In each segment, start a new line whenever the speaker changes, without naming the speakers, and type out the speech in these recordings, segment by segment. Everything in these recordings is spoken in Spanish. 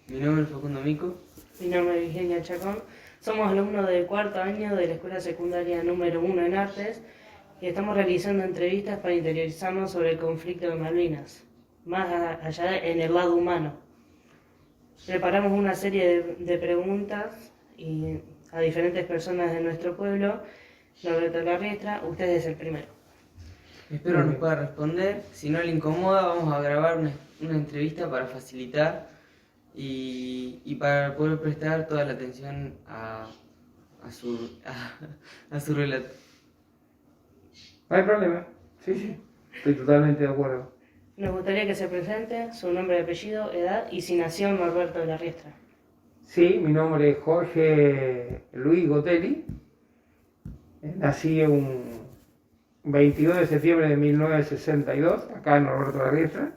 Mi nombre es Facundo Mico.
Mi nombre es Virginia Chacón. Somos alumnos del cuarto año de la Escuela Secundaria número 1 en Artes y estamos realizando entrevistas para interiorizarnos sobre el conflicto de Malvinas, más allá en el lado humano. Preparamos una serie de preguntas a diferentes personas de nuestro pueblo. Norberto Larriestra, usted es el primero.
Espero nos pueda responder. Si no le incomoda, vamos a grabar una entrevista para facilitar y para poder prestar toda la atención a su relato.
No hay problema. Sí. Estoy totalmente de acuerdo.
Nos gustaría que se presente su nombre, apellido, edad y si nació en Norberto Larriestra.
Sí, mi nombre es Jorge Luis Gotelli. Nací un 22 de septiembre de 1962, acá en Norberto Larriestra.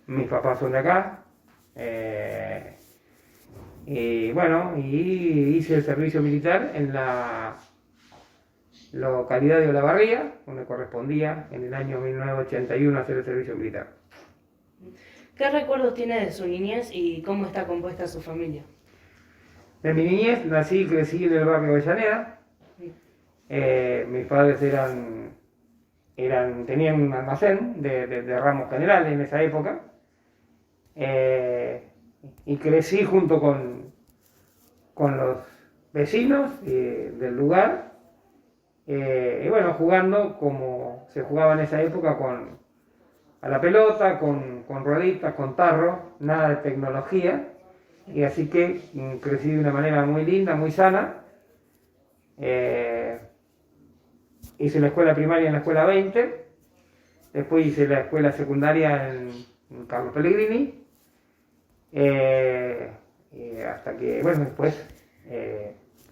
Mis papás son de acá. Y hice el servicio militar en la localidad de Olavarría, donde correspondía en el año 1981 hacer el servicio militar.
¿Qué recuerdos tiene de su niñez y cómo está compuesta su familia?
De mi niñez nací y crecí en el barrio Avellaneda. Mis padres tenían un almacén de ramos generales en esa época. Y crecí junto con los vecinos del lugar. Jugando como se jugaba en esa época a la pelota, con rueditas, con tarro, nada de tecnología. Y así que crecí de una manera muy linda, muy sana. Hice la escuela primaria en la escuela 20, después hice la escuela secundaria en Carlos Pellegrini, hasta que, después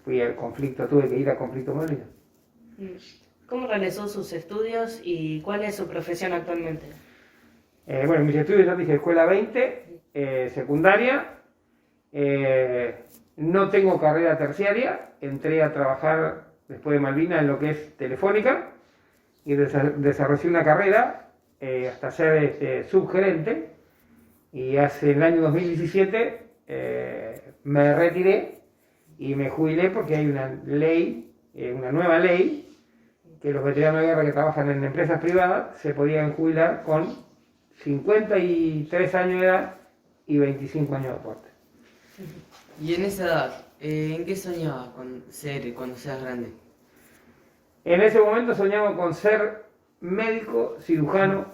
fui al conflicto, tuve que ir al conflicto Malvinas.
¿Cómo realizó sus estudios y cuál es su profesión actualmente?
Mis estudios, ya dije, escuela 20, secundaria. No tengo carrera terciaria, entré a trabajar después de Malvinas en lo que es Telefónica y desarrollé una carrera hasta ser subgerente, y en el año 2017 me retiré y me jubilé porque hay una ley, una nueva ley, que los veteranos de guerra que trabajan en empresas privadas se podían jubilar con 53 años de edad y 25 años de aporte.
Y en esa edad, ¿en qué soñabas cuando seas grande?
En ese momento soñaba con ser médico, cirujano,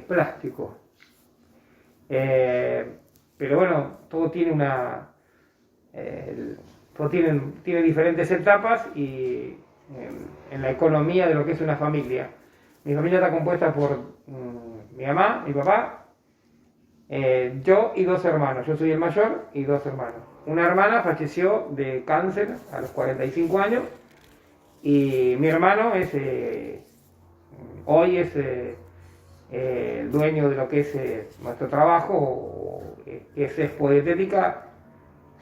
plástico. Pero bueno, todo tiene tiene diferentes etapas y en la economía de lo que es una familia. Mi familia está compuesta por mi mamá, mi papá, yo y dos hermanos. Yo soy el mayor y dos hermanos. Una hermana falleció de cáncer a los 45 años y mi hermano hoy es el dueño de lo que es nuestro trabajo, es expo dietética,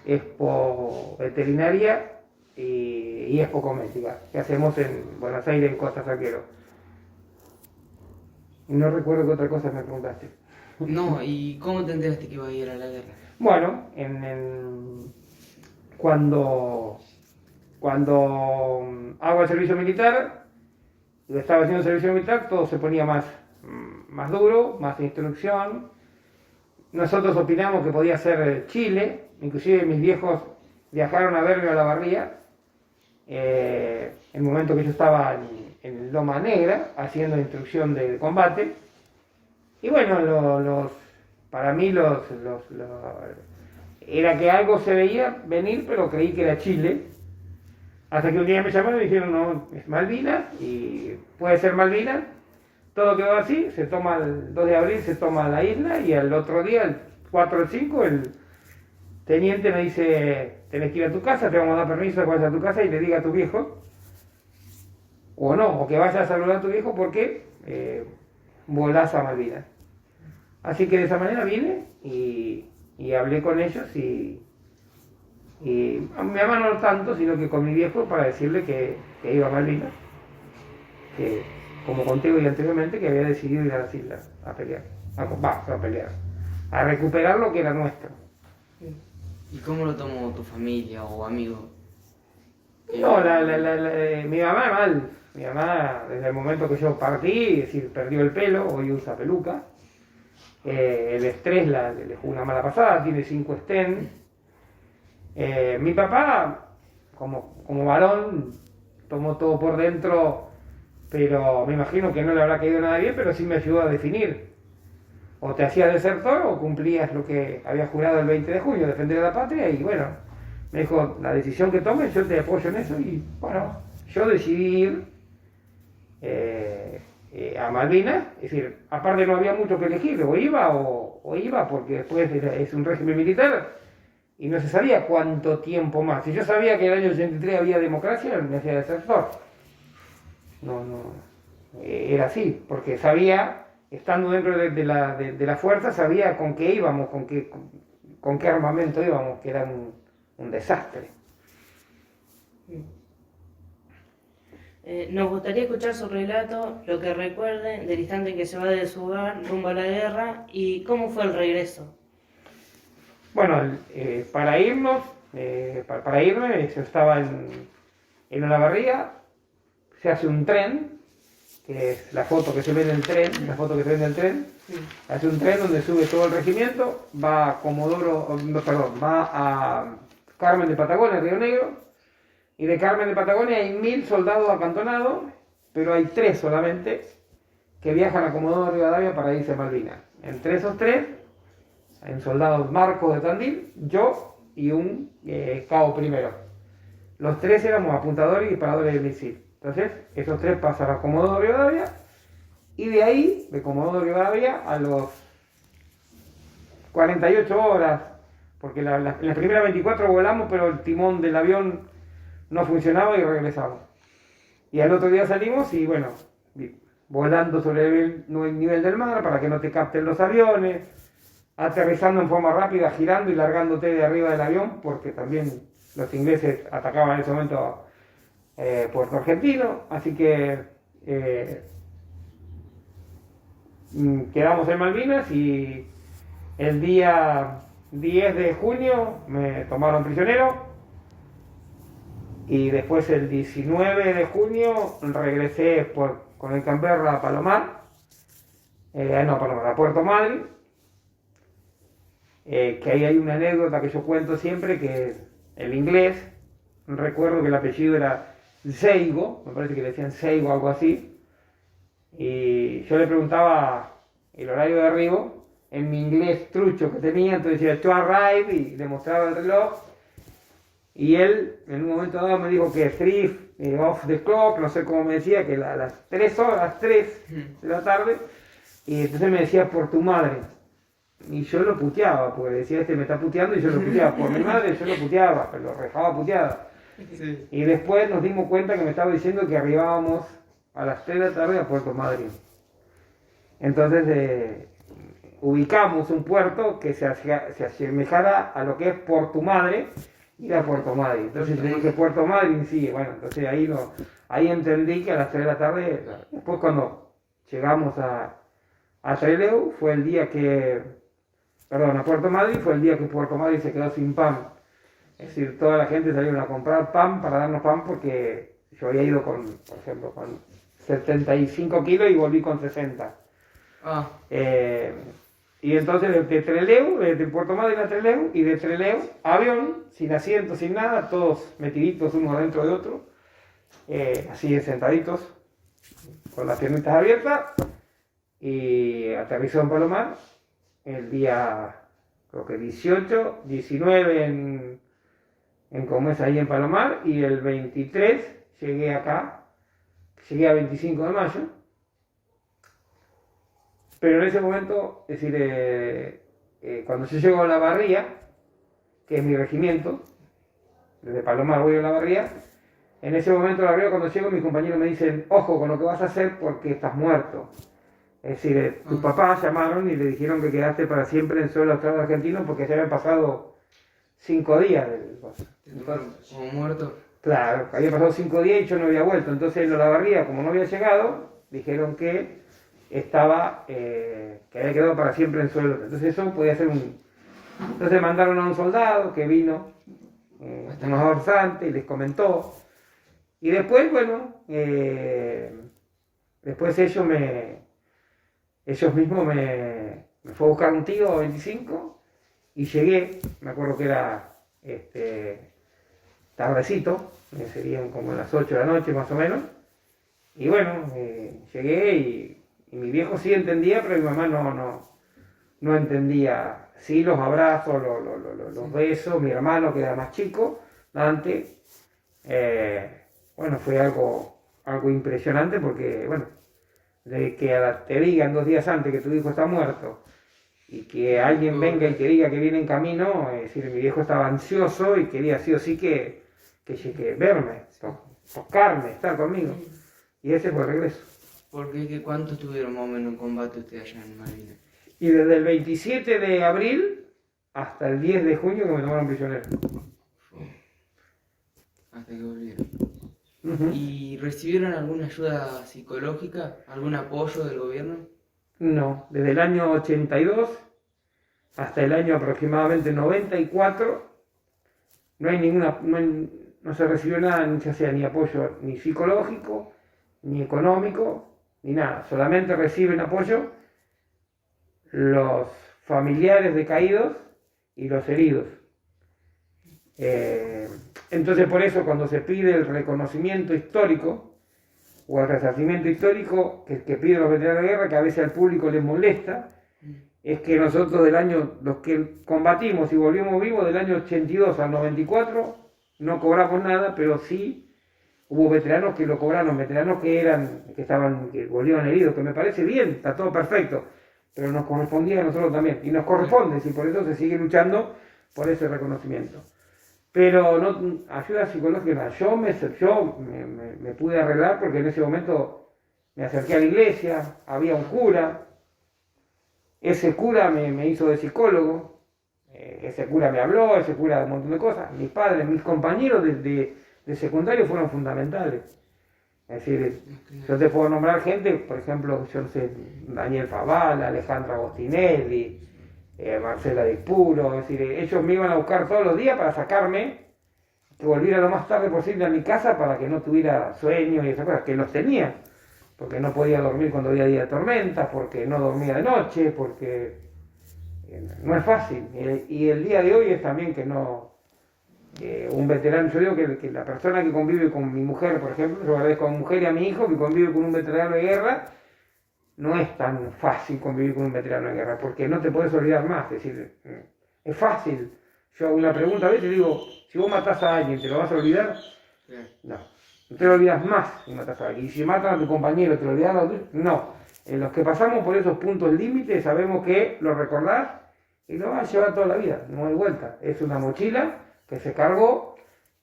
expo veterinaria y expo cosmética, que hacemos en Buenos Aires, en Costa Salguero. No recuerdo qué otra cosa me preguntaste.
No, ¿y cómo te enteraste que iba a ir a la guerra?
Bueno, cuando hago el servicio militar, estaba haciendo el servicio militar, todo se ponía más duro, más instrucción. Nosotros opinamos que podía ser Chile, inclusive mis viejos viajaron a verme a Olavarría, el momento que yo estaba en Loma Negra, haciendo instrucción de combate. Y bueno, para mí era que algo se veía venir, pero creí que era Chile. Hasta que un día me llamaron y dijeron, no, es Malvinas, y puede ser Malvinas. Todo quedó así, se toma el 2 de abril, se toma la isla, y al otro día, el 4 del 5, el teniente me dice, tenés que ir a tu casa, te vamos a dar permiso de que vayas a tu casa y le diga a tu viejo, o no, o que vayas a saludar a tu viejo porque volás a Malvinas. Así que de esa manera vine y hablé con ellos y a mi mamá no tanto, sino que con mi viejo para decirle que iba a Malvinas, que como conté hoy anteriormente, que había decidido ir a las islas a pelear, a recuperar lo que era nuestro.
¿Y cómo lo tomó tu familia o amigos?
No, mi mamá mal. Mi mamá, desde el momento que yo partí, es decir, perdió el pelo, hoy usa peluca. El estrés le jugó una mala pasada, tiene 5 stents. Mi papá, como varón, tomó todo por dentro, pero me imagino que no le habrá caído nada bien, pero sí me ayudó a definir. O te hacías desertor o cumplías lo que había jurado el 20 de junio, defender a la patria, y bueno, me dijo, la decisión que tomes, yo te apoyo en eso, y bueno, yo decidí ir a Malvinas, es decir, aparte no había mucho que elegir, o iba, porque después es un régimen militar, y no se sabía cuánto tiempo más. Si yo sabía que en el año 83 había democracia, me hacía desertor. Era así, porque sabía, estando dentro de la fuerza, sabía con qué íbamos, con qué armamento íbamos, que era un desastre.
Nos gustaría escuchar su relato, lo que recuerde del instante en que se va de su hogar rumbo a la guerra y cómo fue el regreso.
Bueno, para irme, yo estaba en Olavarría, se hace un tren, que es la foto que se ve del tren, hace un tren donde sube todo el regimiento, va a Carmen de Patagonia, Río Negro, y de Carmen de Patagonia hay 1000 soldados acantonados, pero hay 3 solamente que viajan a Comodoro Rivadavia para irse a Malvinas. Entre esos 3 hay un soldado Marcos de Tandil, yo y un cabo primero. Los 3 éramos apuntadores y disparadores de misil. Entonces, esos 3 pasan a Comodoro Rivadavia, y de ahí, de Comodoro Rivadavia, a los 48 horas, porque en las primeras 24 volamos, pero el timón del avión no funcionaba y regresamos. Y al otro día salimos y bueno, volando sobre el nivel del mar para que no te capten los aviones, aterrizando en forma rápida, girando y largándote de arriba del avión, porque también los ingleses atacaban en ese momento Puerto Argentino, así que quedamos en Malvinas y el día 10 de junio me tomaron prisionero. Y después el 19 de junio regresé con el Canberra a Palomar, a Puerto Madryn, que ahí hay una anécdota que yo cuento siempre, que el inglés, recuerdo que el apellido era Seigo, me parece que le decían Seigo o algo así, y yo le preguntaba el horario de arribo, en mi inglés trucho que tenía, entonces decía to arrive y le mostraba el reloj. Y él, en un momento dado, me dijo que 3 off the clock, no sé cómo me decía, que a las 3 de la tarde, y entonces me decía por tu madre. Y yo lo puteaba, porque decía, este me está puteando, y yo lo puteaba. Por mi madre yo lo puteaba, pero lo rejaba puteada. Sí. Y después nos dimos cuenta que me estaba diciendo que arribábamos a las 3 de la tarde a Puerto Madryn. Entonces ubicamos un puerto que se asemejara a lo que es Puerto Madre, ir a Puerto Madryn. Entonces le dije Puerto Madryn, sí, bueno, entonces ahí entendí que a las 3 de la tarde, después cuando llegamos a Trelew, fue el día a Puerto Madryn, fue el día que Puerto Madryn se quedó sin pan. Es decir, toda la gente salieron a comprar pan para darnos pan porque yo había ido por ejemplo, con 75 kilos y volví con 60. Y entonces de Puerto Madryn a Trelew, y de Trelew, avión, sin asiento, sin nada, todos metiditos uno dentro de otro, así sentaditos, con las piernitas abiertas, y aterrizó en Palomar el día, creo que 18, 19 en Comés, ahí en Palomar, y el 23 llegué acá, llegué a 25 de mayo. Pero en ese momento, es decir, cuando yo llego a Olavarría, que es mi regimiento, desde Palomar voy a Olavarría, en ese momento de Olavarría, cuando llego, mis compañeros me dicen, ojo con lo que vas a hacer porque estás muerto. Es decir, tus papás llamaron y le dijeron que quedaste para siempre en suelo austral argentino porque se habían pasado 5 días.
Como muerto.
Claro, había pasado 5 días y yo no había vuelto. Entonces en Olavarría, como no había llegado, dijeron que había quedado para siempre en suelo. Entonces eso podía ser Entonces mandaron a un soldado que vino, unos horas antes, y les comentó. Y después, bueno, después ellos mismos me fue a buscar un tío 25 y llegué, me acuerdo que era tardecito, serían como las 8 de la noche más o menos. Y bueno, llegué y mi viejo sí entendía, pero mi mamá no entendía. Sí, los abrazos, los besos, mi hermano que era más chico, Dante, bueno, fue algo impresionante porque, bueno, de que te digan 2 días antes que tu hijo está muerto y que alguien venga y te diga que viene en camino, es decir, mi viejo estaba ansioso y quería sí o sí que verme, tocarme, estar conmigo. Y ese fue el regreso.
Porque ¿cuánto estuvieron más o menos en combate ustedes allá en Malvinas?
Y desde el 27 de abril hasta el 10 de junio que me tomaron prisionero.
Hasta que volvieron.
Uh-huh.
¿Y recibieron alguna ayuda psicológica? ¿Algún apoyo del gobierno?
No, desde el año 82 hasta el año aproximadamente 94 no se recibió nada, ya sea ni apoyo ni psicológico, ni económico, ni nada. Solamente reciben apoyo los familiares de caídos y los heridos. Entonces por eso cuando se pide el reconocimiento histórico o el resarcimiento histórico que piden los veteranos de guerra, que a veces al público les molesta, es que nosotros los que combatimos y volvimos vivos del año 82 al 94 no cobramos nada, pero sí hubo veteranos que lo cobraron, veteranos que volvieron heridos, que me parece bien, está todo perfecto, pero nos correspondía a nosotros también, y nos corresponde, y por eso se sigue luchando por ese reconocimiento. Pero no, ayuda psicológica, yo me pude arreglar porque en ese momento me acerqué a la iglesia, había un cura, ese cura me hizo de psicólogo, ese cura me habló, ese cura de un montón de cosas, mis padres, mis compañeros de secundario fueron fundamentales. Es decir, yo te puedo nombrar gente, por ejemplo, yo no sé, Daniel Favala, Alejandra Agostinelli, Marcela Di Puro, es decir, ellos me iban a buscar todos los días para sacarme, que volviera lo más tarde posible a mi casa para que no tuviera sueño y esas cosas, que los tenía, porque no podía dormir cuando había día de tormenta, porque no dormía de noche, porque no es fácil. Y el día de hoy es también que un veterano, yo digo que la persona que convive con mi mujer, por ejemplo, yo agradezco a mi mujer y a mi hijo que convive con un veterano de guerra, no es tan fácil convivir con un veterano de guerra, porque no te puedes olvidar más, es decir, es fácil. Yo hago una pregunta a veces y digo, si vos matás a alguien, ¿te lo vas a olvidar? No te lo olvidas más si matas a alguien. Y si matan a tu compañero, ¿te lo olvidas? No. En los que pasamos por esos puntos límites sabemos que lo recordás y lo vas a llevar toda la vida, no hay vuelta. Es una mochila que se cargó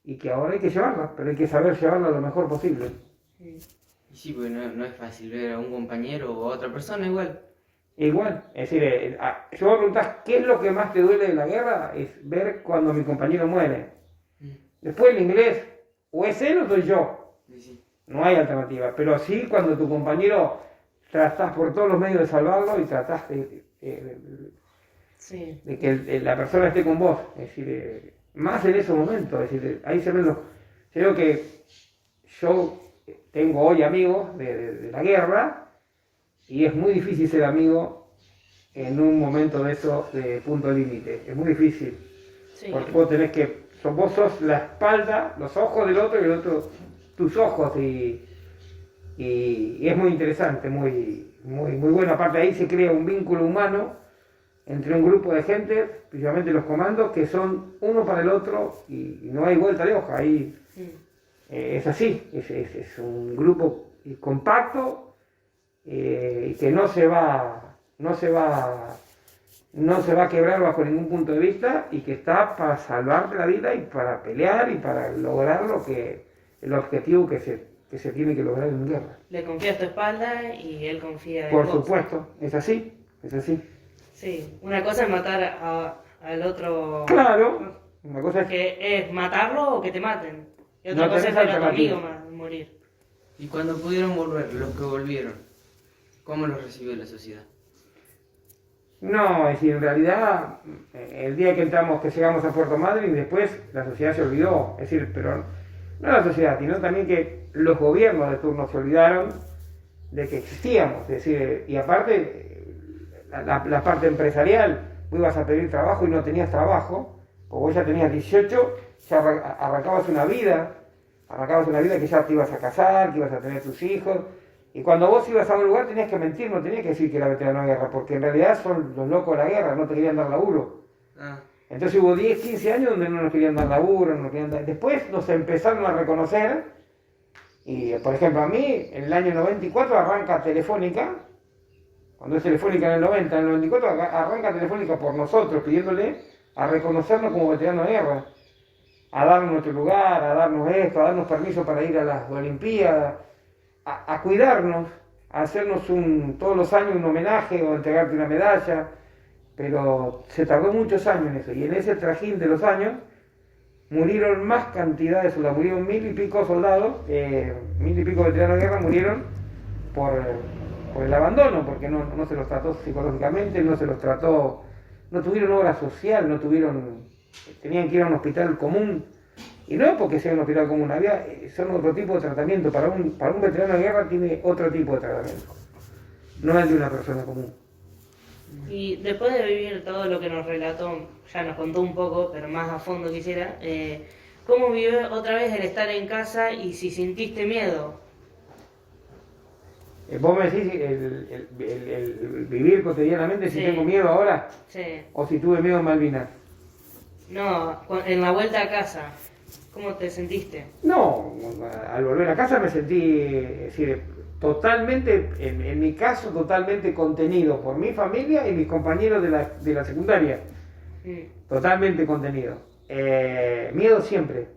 y que ahora hay que llevarla, pero hay que saber llevarla lo mejor posible.
Y sí, porque no es fácil ver a un compañero o a otra persona igual.
Igual, es decir, si vos me preguntás qué es lo que más te duele de la guerra, es ver cuando mi compañero muere. Después el inglés, o es él o soy yo.
Sí.
No hay alternativa, pero sí cuando tu compañero tratás por todos los medios de salvarlo y tratás de que la persona esté con vos, es decir, más en esos momentos, es decir, ahí se ven los... Creo que yo tengo hoy amigos de la guerra y es muy difícil ser amigo en un momento de eso de punto límite, es muy difícil, porque vos tenés vos sos la espalda, los ojos del otro y el otro tus ojos y es muy interesante, muy bueno. Aparte ahí se crea un vínculo humano entre un grupo de gente, principalmente los comandos, que son uno para el otro y no hay vuelta de hoja. Ahí es así, es un grupo compacto que no se va a quebrar bajo ningún punto de vista y que está para salvarte la vida y para pelear y para lograr el objetivo que se tiene que lograr en guerra.
Le confía a tu espalda y él confía en
Por
vos.
supuesto, es así.
Sí, una cosa es matar al otro.
Claro, una cosa es
que es matarlo o que te maten. Y otra
No
cosa es
tenés
ver a tu amigo
alternativa.
morir.
Y cuando pudieron volver, los que volvieron, ¿cómo los recibió la sociedad?
No, es decir, en realidad, el día que llegamos a Puerto Madryn, después la sociedad se olvidó. Es decir, pero no la sociedad, sino también que los gobiernos de turno se olvidaron de que existíamos. Es decir, y aparte, la parte empresarial, vos ibas a pedir trabajo y no tenías trabajo, o vos ya tenías 18, ya arrancabas una vida que ya te ibas a casar, que ibas a tener tus hijos. Y cuando vos ibas a un lugar tenías que mentir, no tenías que decir que era veterano de guerra, porque en realidad son los locos de la guerra, no te querían dar laburo.
Ah,
Entonces hubo 10, 15 años donde no nos querían dar laburo, no nos querían dar... Después nos empezaron a reconocer, y por ejemplo a mí, en el año 94 arranca Telefónica, cuando es Telefónica en el 90, en el 94 arranca Telefónica por nosotros, pidiéndole a reconocernos como veteranos de guerra, a darnos nuestro lugar, a darnos esto, a darnos permiso para ir a las Olimpiadas, a cuidarnos, a hacernos todos los años un homenaje o entregarte una medalla, pero se tardó muchos años en eso, y en ese trajín de los años murieron más cantidad de soldados, murieron 1000 y pico soldados, 1000 y pico veteranos de guerra murieron por el abandono, porque no se los trató psicológicamente, no se los trató, no tuvieron obra social, tenían que ir a un hospital común. Y no es porque sea un hospital común, son otro tipo de tratamiento. Para un veterano de guerra tiene otro tipo de tratamiento. No es el de una persona común.
Y después de vivir todo lo que nos relató, ya nos contó un poco, pero más a fondo quisiera, ¿cómo vivió otra vez el estar en casa y si sintiste miedo?
Vos me decís el vivir cotidianamente, si
Sí.
tengo miedo ahora,
Sí.
o si tuve miedo en Malvinas.
No, en la vuelta a casa, ¿cómo te sentiste?
No, al volver a casa me sentí, es decir, totalmente, en mi caso, totalmente contenido por mi familia y mis compañeros de la secundaria. Totalmente contenido. Miedo siempre.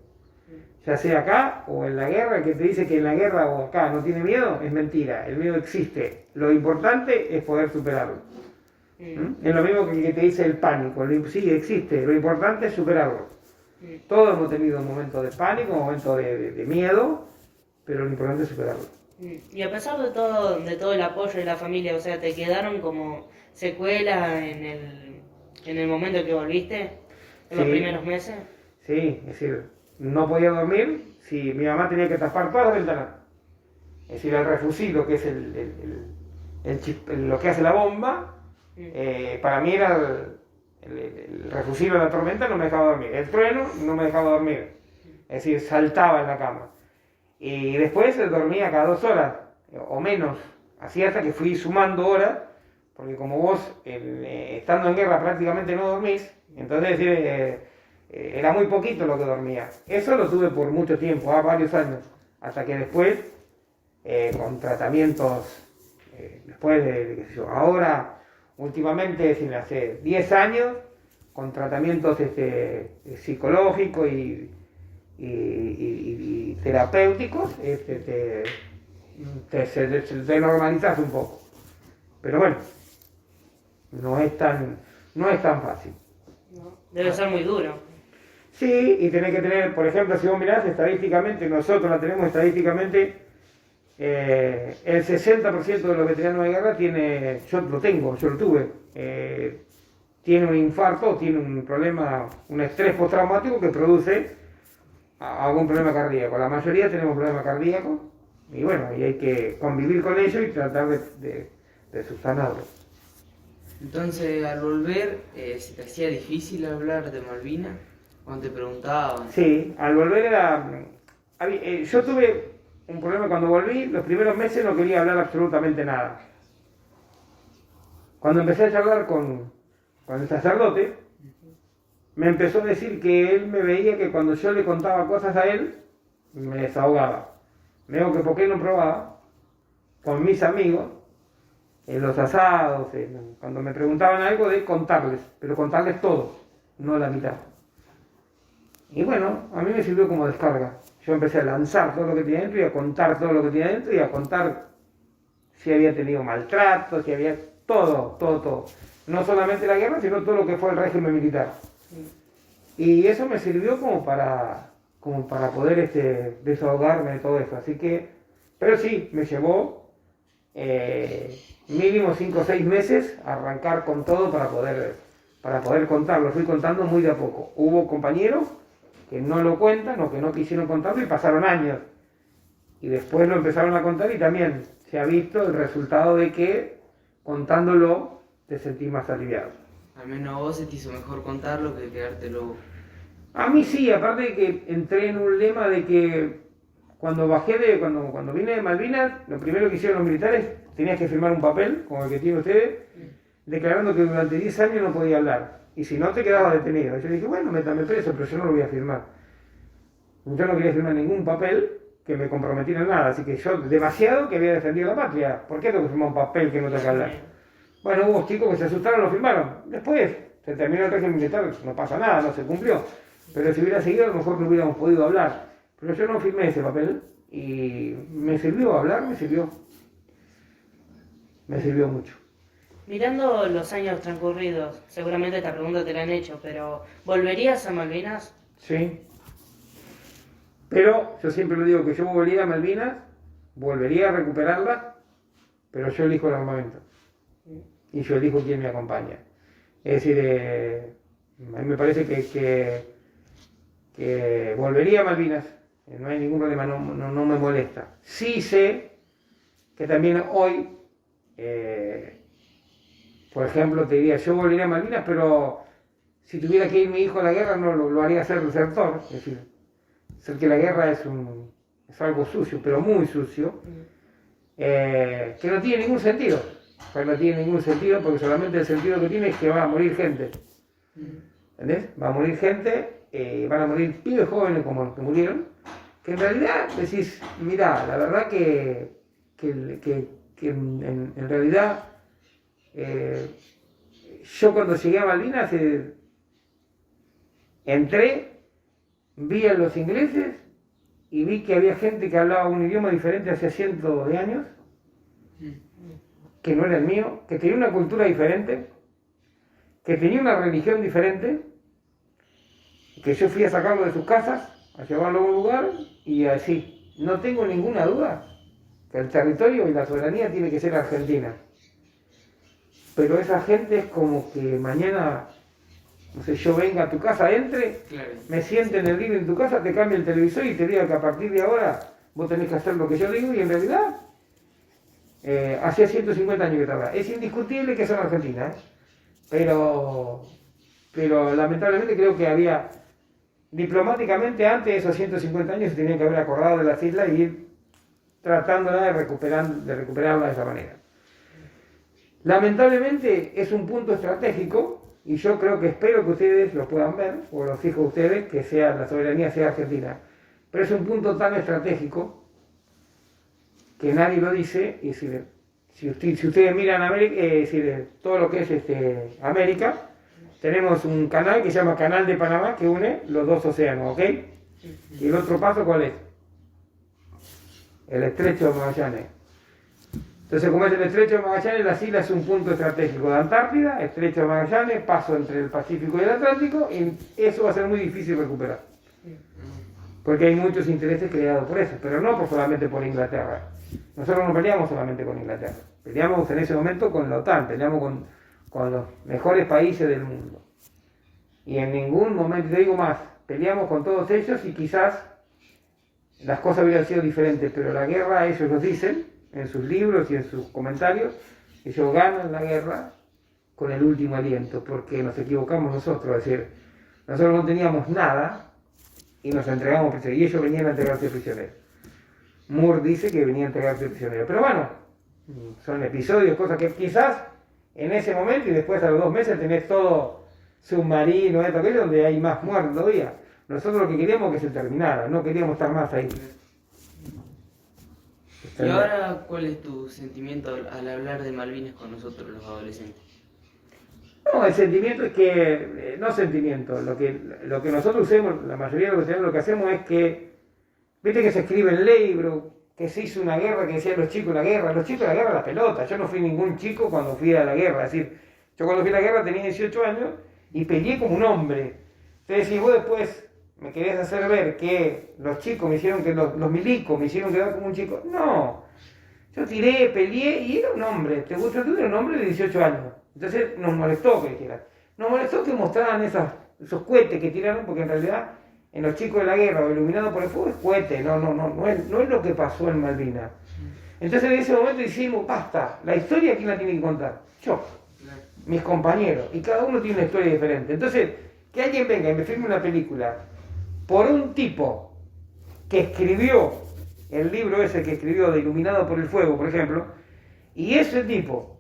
Ya sea acá o en la guerra. El que te dice que en la guerra o acá no tiene miedo, es mentira. El miedo existe. Lo importante es poder superarlo. Es lo mismo que el que te dice el pánico. Sí, existe. Lo importante es superarlo. Todos hemos tenido momentos de pánico, momentos de miedo, pero lo importante es superarlo.
Y a pesar de todo el apoyo de la familia, o sea, ¿te quedaron como secuelas en el momento que volviste? ¿En los
Sí.
primeros meses?
Sí, es decir, no podía dormir si mi mamá tenía que tapar todas las ventanas. Es decir, el refusido, que es lo que hace la bomba, para mí era el refusivo de la tormenta, no me dejaba dormir. El trueno no me dejaba dormir. Es decir, saltaba en la cama. Y después dormía cada 2 horas o menos. Así hasta que fui sumando horas, porque como vos, estando en guerra, prácticamente no dormís. Entonces, es decir, era muy poquito lo que dormía. Eso lo tuve por mucho tiempo, varios años. Hasta que después, con tratamientos, después de qué sé yo, ahora, últimamente, es decir, hace 10 años, con tratamientos psicológicos y terapéuticos, te normalizas un poco. Pero bueno, no es tan fácil.
¿No? Debe ser muy duro.
Sí, y tenés que tener, por ejemplo, si vos mirás estadísticamente, nosotros la tenemos estadísticamente, el 60% de los veteranos de guerra yo lo tuve, tiene un infarto, tiene un problema, un estrés postraumático que produce algún problema cardíaco. La mayoría tenemos problemas cardíacos y bueno, y hay que convivir con ello y tratar de subsanarlo.
entonces, al volver, ¿se te hacía difícil hablar de Malvinas? Cuando te preguntaban.
Sí, al volver yo tuve un problema cuando volví, los primeros meses no quería hablar absolutamente nada. Cuando empecé a charlar con el sacerdote, me empezó a decir que él me veía que cuando yo le contaba cosas a él, me desahogaba. Me dijo que por qué no probaba con mis amigos, en los asados, cuando me preguntaban algo, de contarles, pero contarles todo, no la mitad. Y bueno, a mí me sirvió como descarga. Yo empecé a lanzar todo lo que tenía dentro y a contar todo lo que tenía dentro y a contar si había tenido maltrato, si había todo. No solamente la guerra, sino todo lo que fue el régimen militar. Y eso me sirvió como para poder desahogarme de todo eso. Así que, pero sí, me llevó mínimo 5 o 6 meses arrancar con todo para poder contarlo. Fui contando muy de a poco. Hubo compañeros que no lo cuentan o que no quisieron contarlo y pasaron años. Y después lo empezaron a contar y también se ha visto el resultado de que contándolo te sentís más aliviado.
Al menos a vos se te hizo mejor contarlo que quedártelo.
A mí sí, aparte de que entré en un lema de que cuando vine de Malvinas, lo primero que hicieron los militares, tenías que firmar un papel, como el que tienen ustedes, declarando que durante 10 años no podía hablar. Y si no, te quedabas detenido. Yo dije, bueno, métame preso, pero yo no lo voy a firmar. Yo no quería firmar ningún papel que me comprometiera en nada. Así que yo, demasiado que había defendido la patria. ¿Por qué tengo que firmar un papel que no tengo que hablar? Bueno, hubo chicos que se asustaron, lo firmaron. Después, se terminó el régimen militar, no pasa nada, no se cumplió. Pero si hubiera seguido, a lo mejor no hubiéramos podido hablar. Pero yo no firmé ese papel y me sirvió hablar, me sirvió. Me sirvió mucho.
Mirando los años transcurridos, seguramente esta pregunta te la han hecho, pero ¿volverías a Malvinas?
Sí. Pero yo siempre lo digo que yo volvería a Malvinas, volvería a recuperarla, pero yo elijo el armamento. Y yo elijo quién me acompaña. Es decir, a mí me parece que volvería a Malvinas, no hay ningún problema, no me molesta. Sí sé que también hoy, por ejemplo, te diría, yo volvería a Malvinas, pero si tuviera que ir mi hijo a la guerra, no lo haría ser desertor. Es decir, sé que la guerra es algo sucio, pero muy sucio, que no tiene ningún sentido. Pues no tiene ningún sentido porque solamente el sentido que tiene es que va a morir gente. ¿Entendés? Va a morir gente, van a morir pibes jóvenes como los que murieron, que en realidad decís, mirá, la verdad que en realidad yo cuando llegué a Malvinas entré, vi a los ingleses y vi que había gente que hablaba un idioma diferente hace cientos de años, que no era el mío, que tenía una cultura diferente, que tenía una religión diferente, que yo fui a sacarlo de sus casas, a llevarlo a un lugar y así. No tengo ninguna duda que el territorio y la soberanía tiene que ser argentina. Pero esa gente es como que mañana, no sé, yo venga a tu casa, entre,
Claro.
me siente en el living de tu casa, te cambie el televisor y te diga que a partir de ahora vos tenés que hacer lo que yo digo y en realidad hacía 150 años que estaba. Es indiscutible que son argentinas, pero lamentablemente creo que había, diplomáticamente antes de esos 150 años se tenían que haber acordado de las islas y ir tratándola de recuperarla de esa manera. Lamentablemente es un punto estratégico y yo creo que espero que ustedes lo puedan ver, o los hijos de ustedes, que la soberanía sea argentina. Pero es un punto tan estratégico que nadie lo dice, y si ustedes miran América, todo lo que es América, tenemos un canal que se llama Canal de Panamá que une los dos océanos, ¿ok? Y el otro paso, ¿cuál es? El Estrecho de Magallanes. Entonces, como es el Estrecho de Magallanes, las islas es un punto estratégico de Antártida, Estrecho de Magallanes, paso entre el Pacífico y el Atlántico, y eso va a ser muy difícil recuperar. Porque hay muchos intereses creados por eso, pero no solamente por Inglaterra. Nosotros no peleamos solamente con Inglaterra, peleamos en ese momento con la OTAN, peleamos con los mejores países del mundo. Y en ningún momento, te digo más, peleamos con todos ellos y quizás las cosas hubieran sido diferentes, pero la guerra, ellos lo dicen en sus libros y en sus comentarios, ellos ganan la guerra con el último aliento, porque nos equivocamos nosotros, es decir, nosotros no teníamos nada y nos entregamos prisioneros, y ellos venían a entregarse prisioneros. Moore dice que venía a entregarse prisioneros, pero bueno, son episodios, cosas que quizás en ese momento y después a los 2 meses tenés todo submarino, esto, aquello, donde hay más muertos todavía. Nosotros lo que queríamos es que se terminara, no queríamos estar más ahí.
¿Y ahora cuál es tu sentimiento al hablar de Malvinas con nosotros los adolescentes?
No, el sentimiento es que, no sentimiento, lo que nosotros hacemos, la mayoría de lo que hacemos es que, viste que se escribe en libro, que se hizo una guerra, que decían los chicos la guerra la pelota, yo no fui ningún chico cuando fui a la guerra, es decir, yo cuando fui a la guerra tenía 18 años y peleé como un hombre. Entonces si vos después me querés hacer ver que los chicos me hicieron que los milicos me hicieron quedar como un chico, no, Yo tiré, peleé y era un hombre, te gusta tú, era un hombre de 18 años. Entonces nos molestó que dijeran. Nos molestó que mostraran esos cohetes que tiraron, porque en realidad en los chicos de la guerra o iluminados por el fuego es cohete, no es lo que pasó en Malvinas. Entonces en ese momento dijimos, basta, la historia ¿quién la tiene que contar? Yo, mis compañeros, y cada uno tiene una historia diferente. Entonces, que alguien venga y me filme una película por un tipo que escribió el libro ese que escribió de Iluminado por el Fuego, por ejemplo, y ese tipo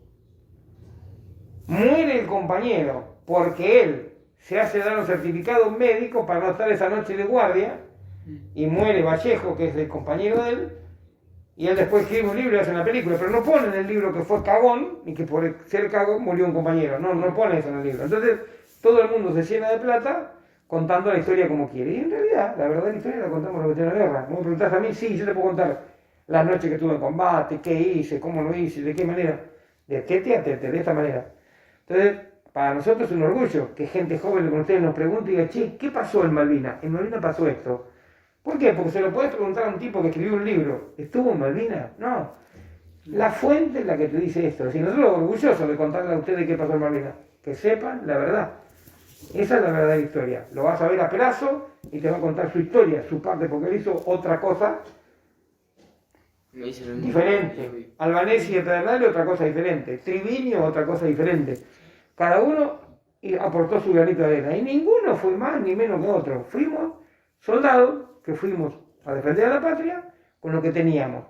muere el compañero porque él se hace dar un certificado médico para no estar esa noche de guardia, y muere Vallejo, que es el compañero de él, y él después escribe un libro y hace una película, pero no pone en el libro que fue cagón y que por ser cagón murió un compañero, no pone eso en el libro. Entonces todo el mundo se llena de plata contando la historia como quiere, y en realidad la verdadera historia la contamos los veteranos de guerra. ¿Me preguntás a mí? Sí, yo te puedo contar las noches que tuve en combate, qué hice, cómo lo hice, de qué manera, de tete a tete, de esta manera. Entonces para nosotros es un orgullo que gente joven como ustedes nos pregunte y diga, che, ¿qué pasó en Malvinas? En Malvinas pasó esto. ¿Por qué? Porque se lo puedes preguntar a un tipo que escribió un libro. ¿Estuvo en Malvinas? No. La fuente es la que te dice esto. Si nosotros orgullosos de contarle a ustedes qué pasó en Malvinas, que sepan la verdad. Esa es la verdadera historia. Lo vas a ver a Perazo y te va a contar su historia, su parte, porque él hizo otra cosa diferente. Albanesi y Pedernales otra cosa diferente. Triviño otra cosa diferente. Cada uno aportó su granito de arena. Y ninguno fue más ni menos que otro. Fuimos soldados que fuimos a defender a la patria con lo que teníamos.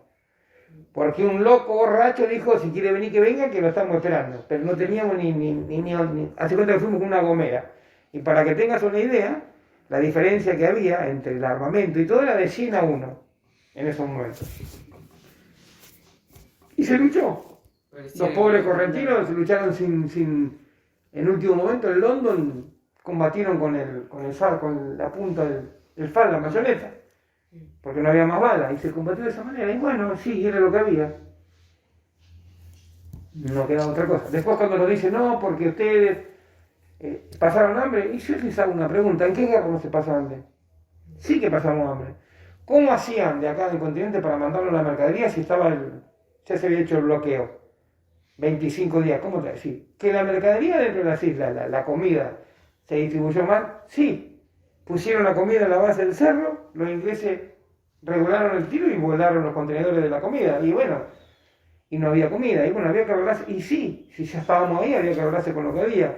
Porque un loco borracho dijo, si quiere venir que venga, que lo estamos esperando. Pero no teníamos ni hace cuenta que fuimos con una gomera. Y para que tengas una idea, la diferencia que había entre el armamento y todo era de 100 a 1 en esos momentos. Y se luchó. Los pobres correntinos lucharon en último momento en London, combatieron con el FAL, con la punta del FAL, la mayoneta, porque no había más balas, y se combatió de esa manera, y bueno, sí, era lo que había. No quedaba otra cosa. Después cuando nos dicen, no, porque ustedes pasaron hambre, y yo les hago una pregunta, ¿en qué guerra no se pasa hambre? Sí que pasamos hambre. ¿Cómo hacían de acá del continente para mandarnos la mercadería si ya se había hecho el bloqueo? 25 días, ¿cómo te decís? ¿Que la mercadería dentro de las islas, la comida, se distribuyó mal? Sí. Pusieron la comida en la base del cerro, los ingleses regularon el tiro y volaron los contenedores de la comida. Y bueno, y no había comida. Y bueno, había que arreglarse. Y sí, si ya estábamos ahí, había que arreglarse con lo que había.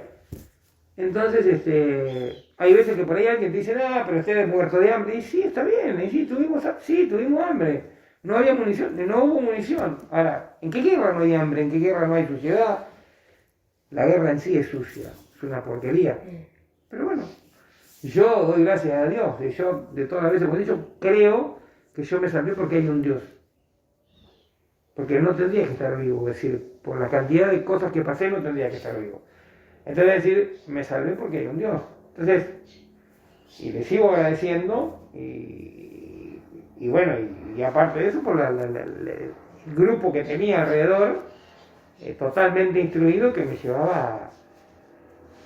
Entonces, hay veces que por ahí alguien te dice, pero ustedes muertos de hambre. Y sí, está bien, y sí, tuvimos hambre. No había munición, no hubo munición. Ahora, ¿en qué guerra no hay hambre? ¿En qué guerra no hay suciedad? La guerra en sí es sucia, es una porquería. Pero bueno, yo doy gracias a Dios. Y yo, de todas las veces que he dicho, creo que yo me salvé porque hay un Dios. Porque no tendría que estar vivo. Es decir, por la cantidad de cosas que pasé, no tendría que estar vivo. Entonces, decir, me salvé porque hay un Dios. Entonces, y le sigo agradeciendo y bueno, y aparte de eso, por el grupo que tenía alrededor, totalmente instruido, que me llevaba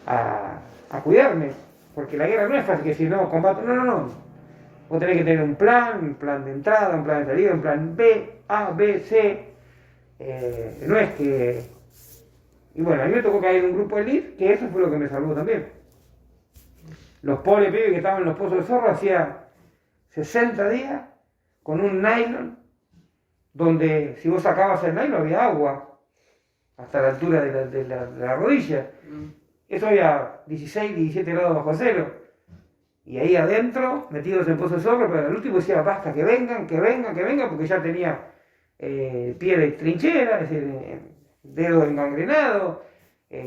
a cuidarme. Porque la guerra no es fácil que si no, combate, no. Vos tenés que tener un plan de entrada, un plan de salida, un plan B, A, B, C. No es que... Y bueno, a mí me tocó caer en un grupo de elite, que eso fue lo que me salvó también. Los pobres pibes que estaban en los pozos de zorro hacía 60 días con un nylon, donde si vos sacabas el nylon había agua, hasta la altura de la rodilla. Eso había 16, 17 grados bajo cero. Y ahí adentro, metidos en pozos de zorro, pero al último decía, basta, que vengan, porque ya tenía pie de trinchera, es decir, dedo engangrenado,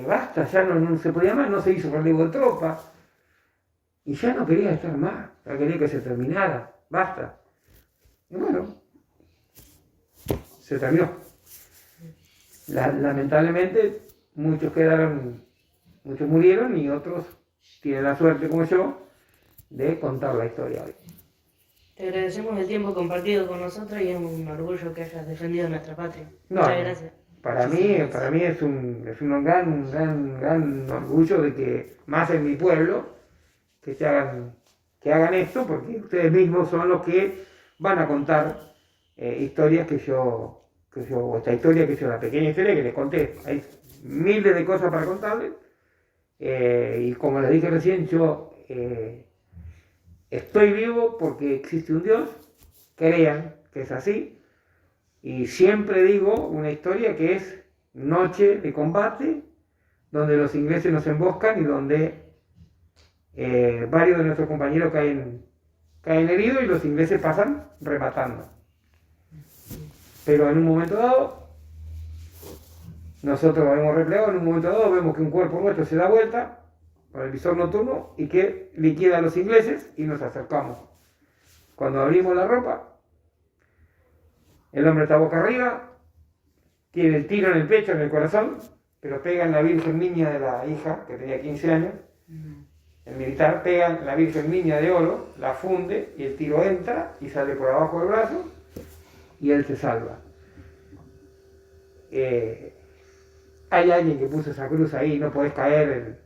basta, ya no se podía más, no se hizo relevo de tropa. Y ya no quería estar más, ya quería que se terminara, basta. Y bueno, se terminó. Lamentablemente, muchos murieron y otros tienen la suerte, como yo, de contar la historia hoy.
Te agradecemos el tiempo compartido con nosotros y es un orgullo que hayas defendido nuestra patria. Muchas gracias.
Para mí es un gran orgullo de que, más en mi pueblo, que hagan esto, porque ustedes mismos son los que van a contar historias que yo o esta historia, que es una pequeña historia que les conté. Hay miles de cosas para contarles. Y como les dije recién, yo estoy vivo porque existe un Dios. Crean que es así. Y siempre digo una historia que es noche de combate, donde los ingleses nos emboscan y donde varios de nuestros compañeros caen heridos y los ingleses pasan rematando. Pero en un momento dado, nosotros nos hemos replegado, en un momento dado vemos que un cuerpo nuestro se da vuelta con el visor nocturno y que liquida a los ingleses y nos acercamos. Cuando abrimos la ropa, el hombre está boca arriba, tiene el tiro en el pecho, en el corazón, pero pega en la Virgen Niña de la hija, que tenía 15 años. El militar pega en la Virgen Niña de oro, la funde y el tiro entra y sale por abajo del brazo y él se salva. Hay alguien que puso esa cruz ahí, no podés caer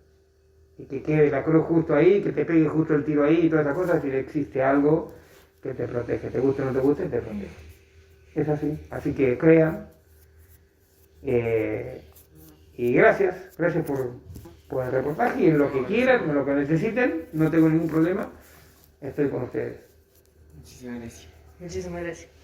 y que quede la cruz justo ahí, que te pegue justo el tiro ahí y todas esas cosas, si existe algo que te protege, te guste o no te guste, te protege. Es así que crean. Y gracias por el reportaje y en lo que quieran, en lo que necesiten, no tengo ningún problema, estoy con ustedes.
Muchísimas gracias.
Muchísimas gracias.